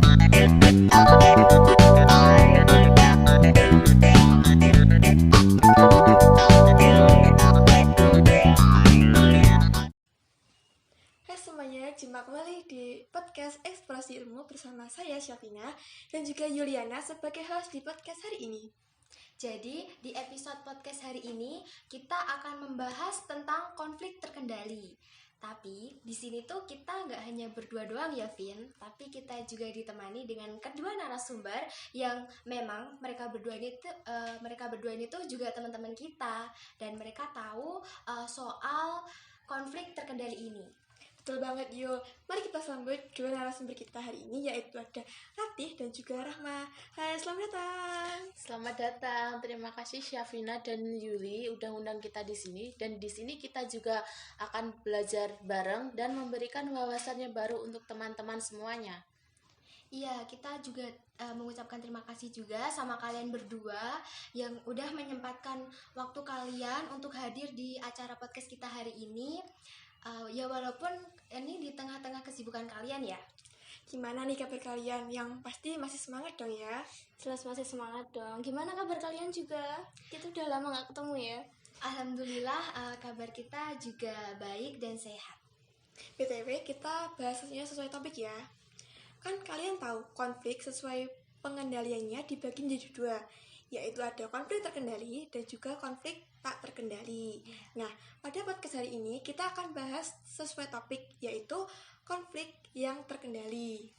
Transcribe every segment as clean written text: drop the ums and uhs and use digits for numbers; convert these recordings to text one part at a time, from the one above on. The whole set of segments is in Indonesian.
Hai semuanya, jumpa kembali di podcast Eksplorasi Ilmu bersama saya Syafina dan juga Yuliana sebagai host di podcast hari ini. Jadi, di episode podcast hari ini kita akan membahas tentang konflik terkendali. Tapi di sini tuh kita nggak hanya berdua doang ya, Vin, tapi kita juga ditemani dengan kedua narasumber yang memang mereka berdua ini tuh juga teman-teman kita dan mereka tahu soal konflik terkendali ini. Betul banget Yul, mari kita sambut dua narasumber kita hari ini, yaitu ada Ratih dan juga Rahma. Hai, selamat datang. Selamat datang. Terima kasih Syafina dan Yuli udah undang kita di sini, dan di sini kita juga akan belajar bareng dan memberikan wawasannya baru untuk teman-teman semuanya. Iya, kita juga mengucapkan terima kasih juga sama kalian berdua yang udah menyempatkan waktu kalian untuk hadir di acara podcast kita hari ini. Ya walaupun ini di tengah-tengah kesibukan kalian ya. Gimana nih kabar kalian? Yang pasti masih semangat dong ya? Jelas masih semangat dong. Gimana kabar kalian juga? Kita udah lama gak ketemu ya. Alhamdulillah kabar kita juga baik dan sehat. BTW, kita bahasnya sesuai topik ya. Kan kalian tahu konflik sesuai pengendaliannya dibagi menjadi dua, yaitu ada konflik terkendali dan juga konflik tak terkendali. Nah, pada podcast hari ini kita akan bahas sesuai topik, yaitu konflik yang terkendali.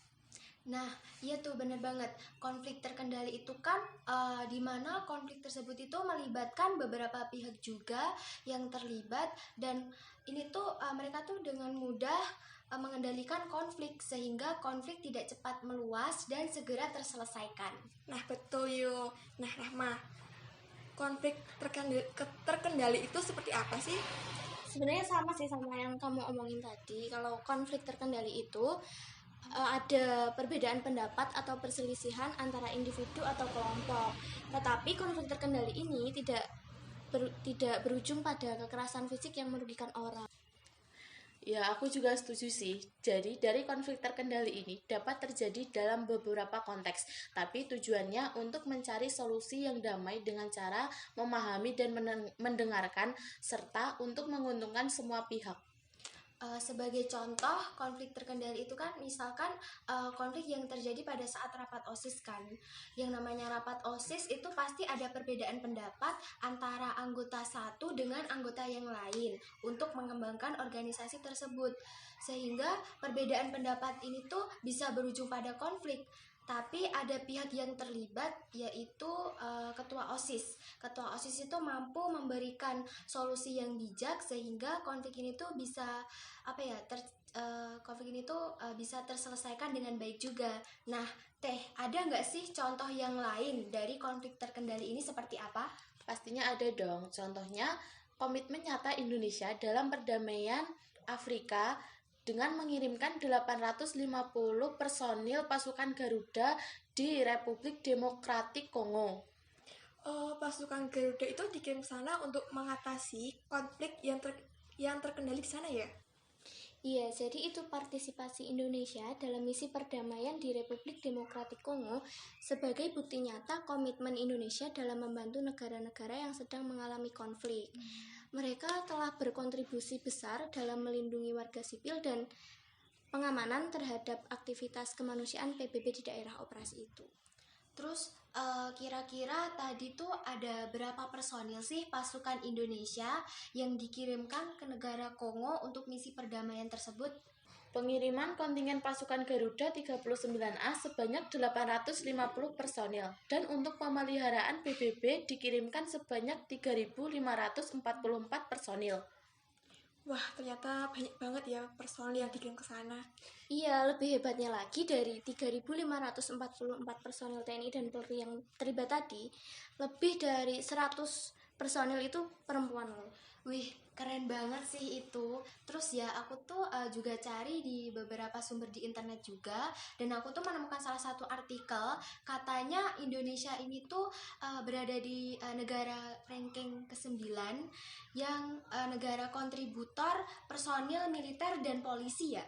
Nah, iya tuh bener banget. Konflik terkendali itu kan di mana konflik tersebut itu melibatkan beberapa pihak juga yang terlibat, dan ini tuh mereka tuh dengan mudah mengendalikan konflik sehingga konflik tidak cepat meluas dan segera terselesaikan. Nah, betul yuk. Nah, Rahma, konflik terkendali itu seperti apa sih? Sebenarnya sama sih sama yang kamu omongin tadi. Kalau konflik terkendali itu ada perbedaan pendapat atau perselisihan antara individu atau kelompok. Tetapi konflik terkendali ini tidak berujung pada kekerasan fisik yang merugikan orang. Ya, aku juga setuju sih. Jadi, dari konflik terkendali ini dapat terjadi dalam beberapa konteks, tapi tujuannya untuk mencari solusi yang damai dengan cara memahami dan mendengarkan, serta untuk menguntungkan semua pihak. Sebagai contoh, konflik terkendali itu kan misalkan konflik yang terjadi pada saat rapat OSIS kan. Yang namanya rapat OSIS itu pasti ada perbedaan pendapat antara anggota satu dengan anggota yang lain untuk mengembangkan organisasi tersebut. Sehingga perbedaan pendapat ini tuh bisa berujung pada konflik. Tapi ada pihak yang terlibat, yaitu ketua OSIS. Ketua OSIS itu mampu memberikan solusi yang bijak sehingga konflik ini tuh bisa bisa terselesaikan dengan baik juga. Nah, ada nggak sih contoh yang lain dari konflik terkendali ini seperti apa? Pastinya ada dong. Contohnya, komitmen nyata Indonesia dalam perdamaian Afrika dengan mengirimkan 850 personil pasukan Garuda di Republik Demokratik Kongo. Pasukan Garuda itu dikirim ke sana untuk mengatasi konflik yang terkendali di sana ya? Iya, jadi itu partisipasi Indonesia dalam misi perdamaian di Republik Demokratik Kongo sebagai bukti nyata komitmen Indonesia dalam membantu negara-negara yang sedang mengalami konflik. Mereka telah berkontribusi besar dalam melindungi warga sipil dan pengamanan terhadap aktivitas kemanusiaan PBB di daerah operasi itu. Terus kira-kira tadi tuh ada berapa personil sih pasukan Indonesia yang dikirimkan ke negara Kongo untuk misi perdamaian tersebut? Pengiriman kontingen pasukan Garuda 39A sebanyak 850 personil, dan untuk pemeliharaan PBB dikirimkan sebanyak 3.544 personil. Wah, ternyata banyak banget ya personil yang dikirim ke sana. Iya, lebih hebatnya lagi, dari 3.544 personil TNI dan Polri yang terlibat tadi, lebih dari 100 personil itu perempuan loh. Wih, keren banget sih itu. Terus ya aku tuh juga cari di beberapa sumber di internet juga, dan aku tuh menemukan salah satu artikel katanya Indonesia ini tuh berada di negara ranking ke-9 yang negara kontributor personil militer dan polisi ya.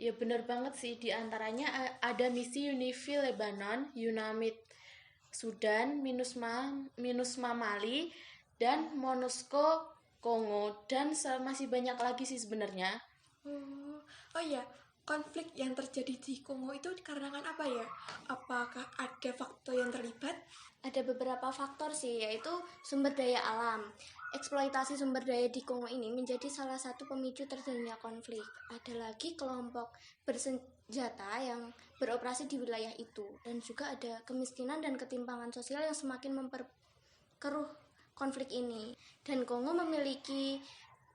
Ya benar banget sih, di antaranya ada misi UNIFIL Lebanon, UNAMID Sudan, MINUSMA Mali, dan MONUSCO Kongo, dan masih banyak lagi sih sebenarnya. Oh iya, konflik yang terjadi di Kongo itu dikarenakan apa ya? Apakah ada faktor yang terlibat? Ada beberapa faktor sih, yaitu sumber daya alam. Eksploitasi sumber daya di Kongo ini menjadi salah satu pemicu terjadinya konflik. Ada lagi kelompok bersenjata yang beroperasi di wilayah itu, dan juga ada kemiskinan dan ketimpangan sosial yang semakin memperkeruh konflik ini. Dan Kongo memiliki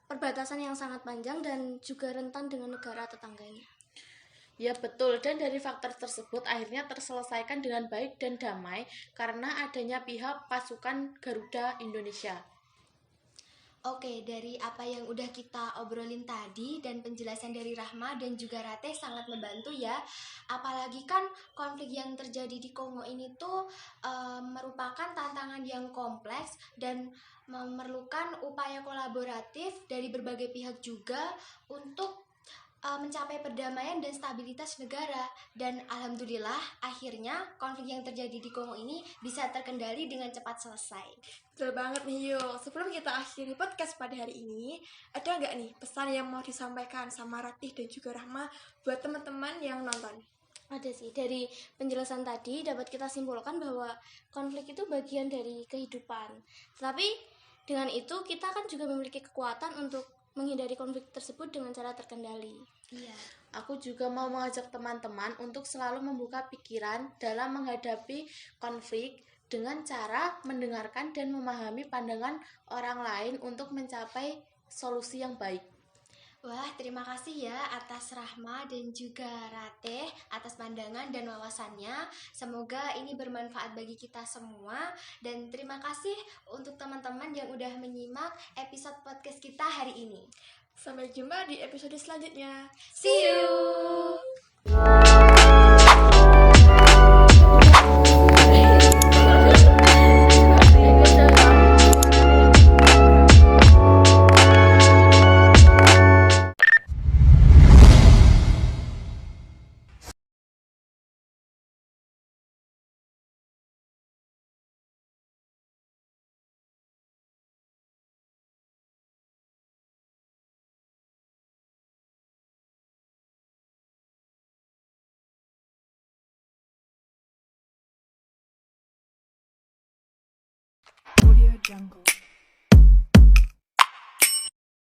perbatasan yang sangat panjang dan juga rentan dengan negara tetangganya. Ya betul, dan dari faktor tersebut akhirnya terselesaikan dengan baik dan damai karena adanya pihak pasukan Garuda Indonesia. Oke, dari apa yang udah kita obrolin tadi dan penjelasan dari Rahma dan juga Ratih sangat membantu ya. Apalagi kan konflik yang terjadi di Kongo ini tuh merupakan tantangan yang kompleks dan memerlukan upaya kolaboratif dari berbagai pihak juga untuk mencapai perdamaian dan stabilitas negara. Dan alhamdulillah akhirnya konflik yang terjadi di Kongo ini bisa terkendali dengan cepat selesai. Betul banget nih Yul. Sebelum kita akhiri podcast pada hari ini, ada nggak nih pesan yang mau disampaikan sama Ratih dan juga Rahma buat teman-teman yang nonton? Ada sih, dari penjelasan tadi dapat kita simpulkan bahwa konflik itu bagian dari kehidupan. Tetapi dengan itu kita kan juga memiliki kekuatan untuk menghindari konflik tersebut dengan cara terkendali. Iya. Aku juga mau mengajak teman-teman untuk selalu membuka pikiran dalam menghadapi konflik dengan cara mendengarkan dan memahami pandangan orang lain untuk mencapai solusi yang baik. Wah, terima kasih ya atas Rahma dan juga Ratih atas pandangan dan wawasannya. Semoga ini bermanfaat bagi kita semua. Dan terima kasih untuk teman-teman yang udah menyimak episode podcast kita hari ini. Sampai jumpa di episode selanjutnya. See you! Audio Jungle.